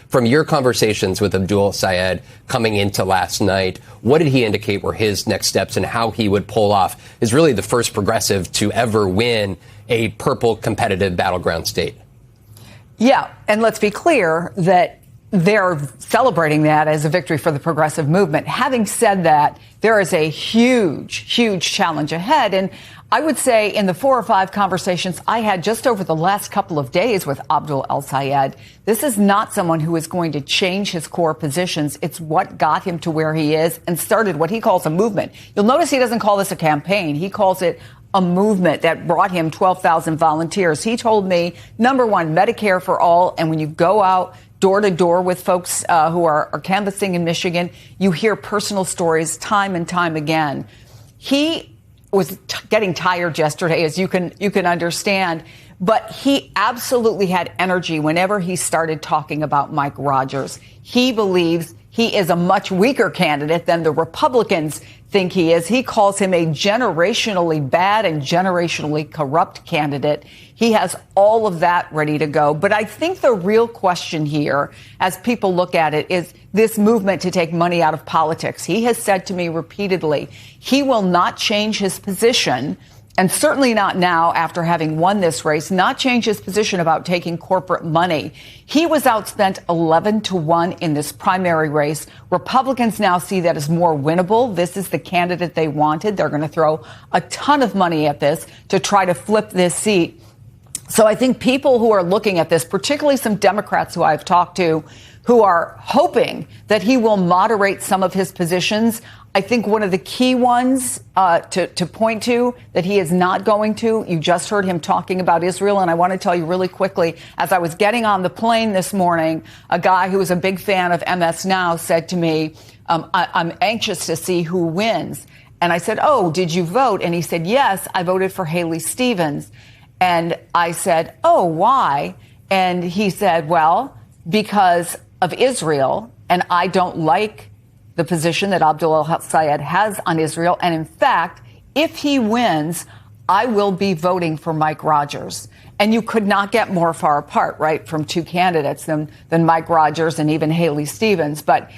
From your conversations with Abdul Sayed coming into last night, what did he indicate were his next steps and how he would pull off is really the first progressive to ever win a purple competitive battleground state? Yeah, and let's be clear that they're celebrating that as a victory for the progressive movement. Having said that, there is a huge challenge ahead. And I would say in the 4 or 5 conversations I had just over the last couple of days with Abdul El-Sayed, this is not someone who is going to change his core positions. It's what got him to where he is and started what he calls a movement. You'll notice he doesn't call this a campaign. He calls it a movement that brought him 12,000 volunteers. He told me, number one, Medicare for all. And when you go out door to door with folks who are canvassing in Michigan, you hear personal stories time and time again. He was getting tired yesterday, as you can understand, but he absolutely had energy whenever he started talking about Mike Rogers. He believes he is a much weaker candidate than the Republicans think he is. He calls him a generationally bad and generationally corrupt candidate. He has all of that ready to go. But I think the real question here, as people look at it, is this movement to take money out of politics. He has said to me repeatedly, he will not change his position, and certainly not now after having won this race, not change his position about taking corporate money. He was outspent 11-1 in this primary race. Republicans now see that as more winnable. This is the candidate they wanted. They're going to throw a ton of money at this to try to flip this seat. So I think people who are looking at this, particularly some Democrats who I've talked to, who are hoping that he will moderate some of his positions. I think one of the key ones to point to that he is not going to, you just heard him talking about Israel. And I want to tell you really quickly, as I was getting on the plane this morning, a guy who is a big fan of MS Now said to me, I'm anxious to see who wins. And I said, oh, did you vote? And he said, yes, I voted for Haley Stevens. And I said, oh, why? And he said, well, because of Israel, and I don't like the position that Abdul El-Sayed has on Israel. And in fact, if he wins, I will be voting for Mike Rogers. And you could not get more far apart, right, from two candidates than Mike Rogers and even Haley Stevens. But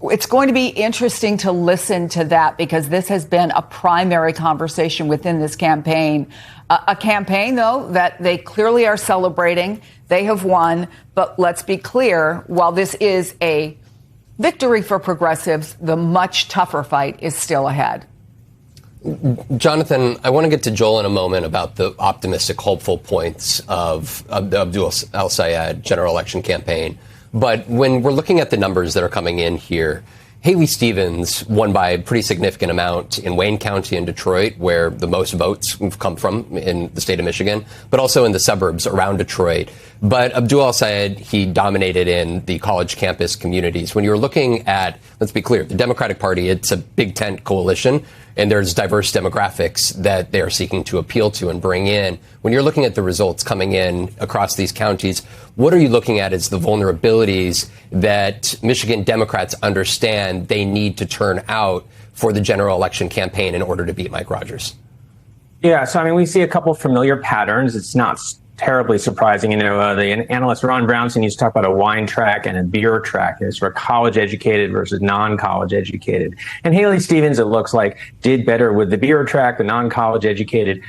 it's going to be interesting to listen to that, because this has been a primary conversation within this campaign. A campaign, though, that they clearly are celebrating. They have won. But let's be clear, while this is a victory for progressives, the much tougher fight is still ahead. Jonathan, I want to get to Joel in a moment about the optimistic, hopeful points of the Abdul El-Sayed general election campaign. But when we're looking at the numbers that are coming in here, Haley Stevens won by a pretty significant amount in Wayne County and Detroit, where the most votes have come from in the state of Michigan, but also in the suburbs around Detroit. But Abdul El-Sayed, he dominated in the college campus communities. When you're looking at, let's be clear, the Democratic Party, it's a big tent coalition, and there's diverse demographics that they are seeking to appeal to and bring in. When you're looking at the results coming in across these counties, what are you looking at as the vulnerabilities that Michigan Democrats understand they need to turn out for the general election campaign in order to beat Mike Rogers? Yeah, so I mean, we see a couple familiar patterns. It's not terribly surprising. You know, the analyst Ron Brownson used to talk about a wine track and a beer track. It's for college educated versus non-college educated. And Haley Stevens, it looks like, did better with the beer track, the non-college educated,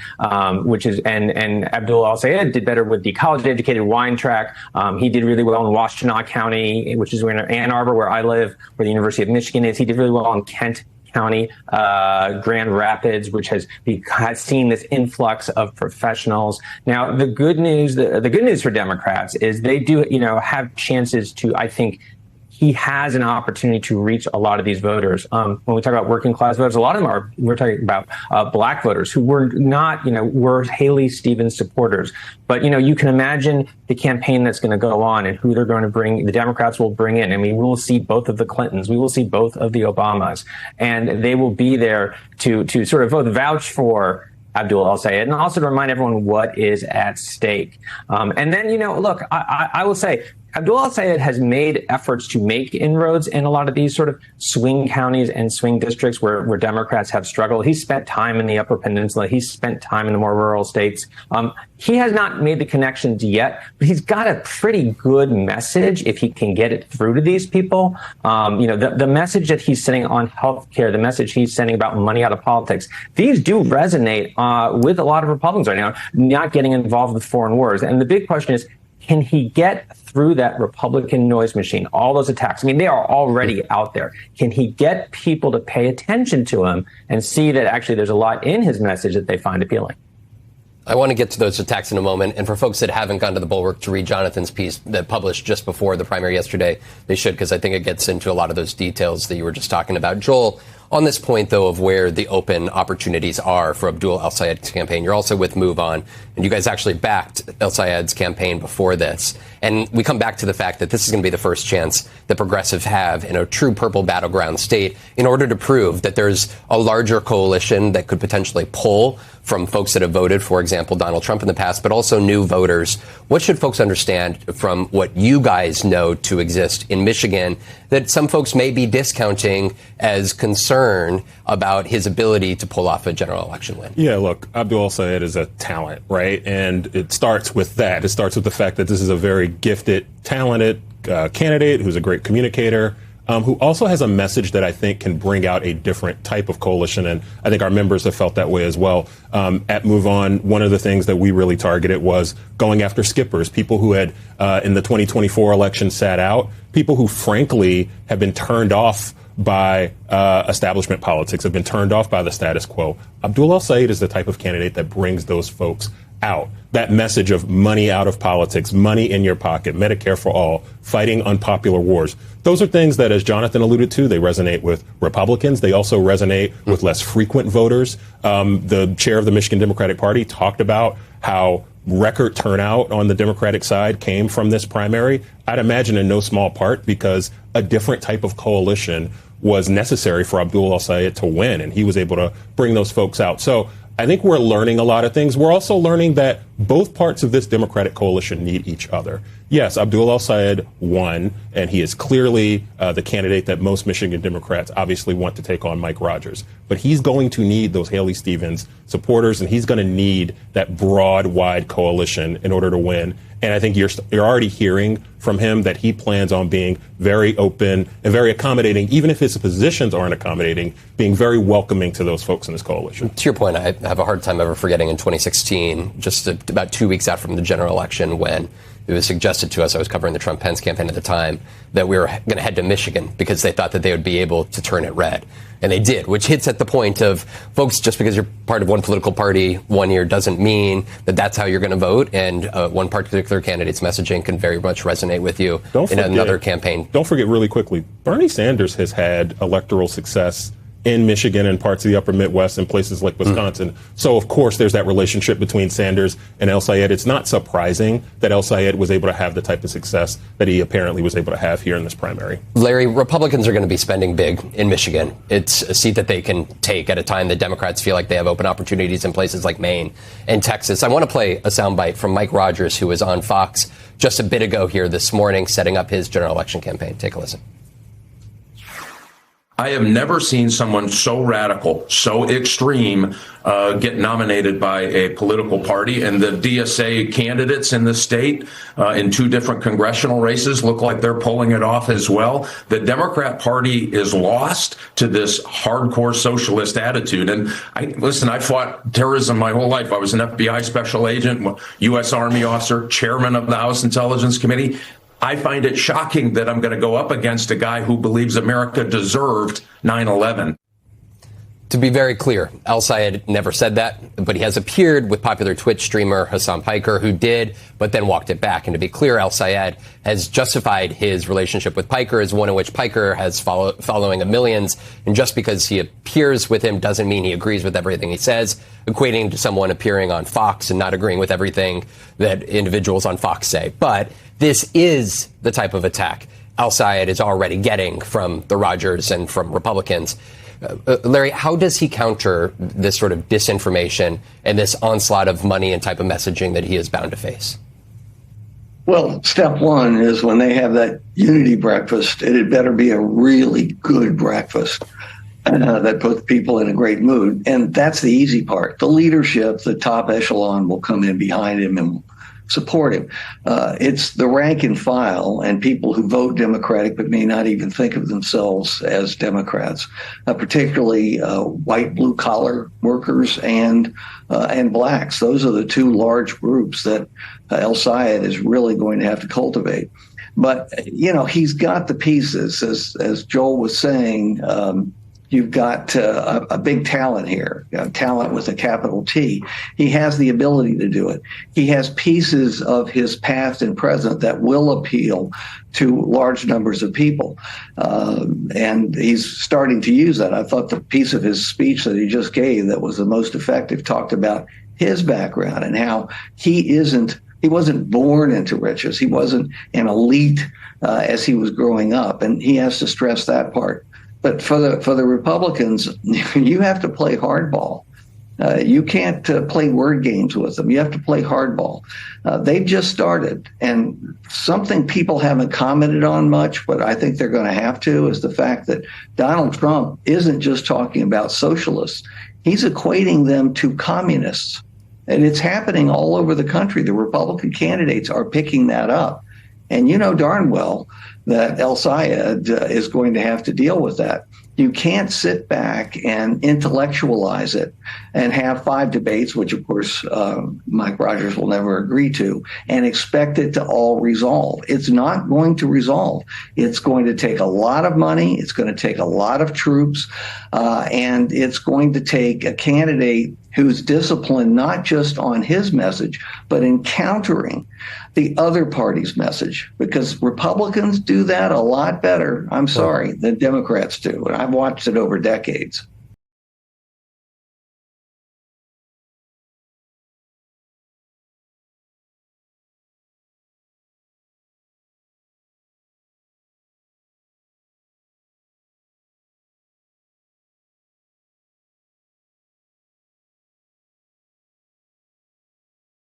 which is, and Abdul El-Sayed did better with the college educated wine track. He did really well in Washtenaw County, which is in Ann Arbor, where I live, where the University of Michigan is. He did really well in Kent County, Grand Rapids, which has seen this influx of professionals. Now, the good news for Democrats is they do, have chances to, I think, he has an opportunity to reach a lot of these voters. When we talk about working class voters, a lot of them we're talking about black voters who were not, were Haley Stevens supporters. But, you can imagine the campaign that's going to go on and who they're going to bring, the Democrats will bring in. I mean, we will see both of the Clintons. We will see both of the Obamas. And they will be there to sort of both vouch for Abdul El-Sayed and also to remind everyone what is at stake. And then, look, I will say, Abdul al-Sayed has made efforts to make inroads in a lot of these sort of swing counties and swing districts where Democrats have struggled. He's spent time in the Upper Peninsula. He's spent time in the more rural states. He has not made the connections yet, but he's got a pretty good message if he can get it through to these people. The message that he's sending on healthcare, the message he's sending about money out of politics, these do resonate with a lot of Republicans right now, not getting involved with foreign wars. And the big question is, can he get through that Republican noise machine, all those attacks? I mean, they are already out there. Can he get people to pay attention to him and see that actually there's a lot in his message that they find appealing? I want to get to those attacks in a moment. And for folks that haven't gone to the Bulwark to read Jonathan's piece that published just before the primary yesterday, they should, because I think it gets into a lot of those details that you were just talking about. Joel, on this point, though, of where the open opportunities are for Abdul al-Sayed's campaign, you're also with Move On, and you guys actually backed al-Sayed's campaign before this. And we come back to the fact that this is going to be the first chance that progressives have in a true purple battleground state in order to prove that there's a larger coalition that could potentially pull from folks that have voted, for example, Donald Trump in the past, but also new voters. What should folks understand from what you guys know to exist in Michigan that some folks may be discounting as concern about his ability to pull off a general election win? Yeah, look, Abdul al-Sayed is a talent, right? And it starts with that. It starts with the fact that this is a very gifted, talented candidate who's a great communicator, who also has a message that I think can bring out a different type of coalition. And I think our members have felt that way as well. At Move On, one of the things that we really targeted was going after skippers, people who had, in the 2024 election, sat out, people who, frankly, have been turned off by establishment politics, have been turned off by the status quo. Abdul al-Sayed is the type of candidate that brings those folks out. That message of money out of politics, money in your pocket, Medicare for all, fighting unpopular wars. Those are things that, as Jonathan alluded to, they resonate with Republicans. They also resonate with less frequent voters. The chair of the Michigan Democratic Party talked about how record turnout on the Democratic side came from this primary. I'd imagine in no small part because a different type of coalition was necessary for Abdul al-Sayed to win, and he was able to bring those folks out. So I think we're learning a lot of things. We're also learning that both parts of this Democratic coalition need each other. Yes, Abdul al-Sayed won, and he is clearly the candidate that most Michigan Democrats obviously want to take on Mike Rogers. But he's going to need those Haley Stevens supporters, and he's going to need that broad, wide coalition in order to win. And I think you're already hearing from him that he plans on being very open and very accommodating, even if his positions aren't accommodating, being very welcoming to those folks in this coalition. To your point, I have a hard time ever forgetting in 2016, just about 2 weeks out from the general election, when it was suggested to us, I was covering the Trump-Pence campaign at the time, that we were going to head to Michigan because they thought that they would be able to turn it red. And they did, which hits at the point of, folks, just because you're part of one political party 1 year doesn't mean that that's how you're going to vote. And one particular candidate's messaging can very much resonate with you in another campaign. Don't forget really quickly, Bernie Sanders has had electoral success in Michigan and parts of the upper Midwest and places like Wisconsin. So, of course, there's that relationship between Sanders and al-Sayed. It's not surprising that al-Sayed was able to have the type of success that he apparently was able to have here in this primary. Larry, Republicans are going to be spending big in Michigan. It's a seat that they can take at a time that Democrats feel like they have open opportunities in places like Maine and Texas. I want to play a soundbite from Mike Rogers, who was on Fox just a bit ago here this morning, setting up his general election campaign. Take a listen. I have never seen someone so radical, so extreme, get nominated by a political party. And the DSA candidates in the state in 2 different congressional races look like they're pulling it off as well. The Democrat Party is lost to this hardcore socialist attitude. And I fought terrorism my whole life. I was an FBI special agent, U.S. Army officer, chairman of the House Intelligence Committee. I find it shocking that I'm going to go up against a guy who believes America deserved 9/11. To be very clear, al-Sayed never said that, but he has appeared with popular Twitch streamer Hasan Piker, who did, but then walked it back. And to be clear, al-Sayed has justified his relationship with Piker as one in which Piker has following of millions. And just because he appears with him doesn't mean he agrees with everything he says, equating to someone appearing on Fox and not agreeing with everything that individuals on Fox say. But this is the type of attack al-Sayed is already getting from the Rogers and from Republicans. Larry, how does he counter this sort of disinformation and this onslaught of money and type of messaging that he is bound to face? Well, step one is when they have that unity breakfast, it had better be a really good breakfast that puts people in a great mood. And that's the easy part. The leadership, the top echelon will come in behind him and support him. It's the rank and file and people who vote Democratic but may not even think of themselves as Democrats, particularly white blue collar workers and blacks. Those are the two large groups that El-Sayed is really going to have to cultivate. But he's got the pieces, as Joel was saying. You've got a big talent here, talent with a capital T. He has the ability to do it. He has pieces of his past and present that will appeal to large numbers of people. And he's starting to use that. I thought the piece of his speech that he just gave that was the most effective talked about his background and how he wasn't born into riches. He wasn't an elite as he was growing up. And he has to stress that part. But for the Republicans, you have to play hardball. You can't play word games with them. You have to play hardball. They've just started. And something people haven't commented on much, but I think they're going to have to, is the fact that Donald Trump isn't just talking about socialists. He's equating them to communists. And it's happening all over the country. The Republican candidates are picking that up. And you know darn well that El-Sayed is going to have to deal with that. You can't sit back and intellectualize it and have 5 debates, which, of course, Mike Rogers will never agree to, and expect it to all resolve. It's not going to resolve. It's going to take a lot of money. It's going to take a lot of troops. And it's going to take a candidate who's disciplined not just on his message, but in countering the other party's message, because Republicans do that a lot better, I'm sorry, than Democrats do. And I've watched it over decades.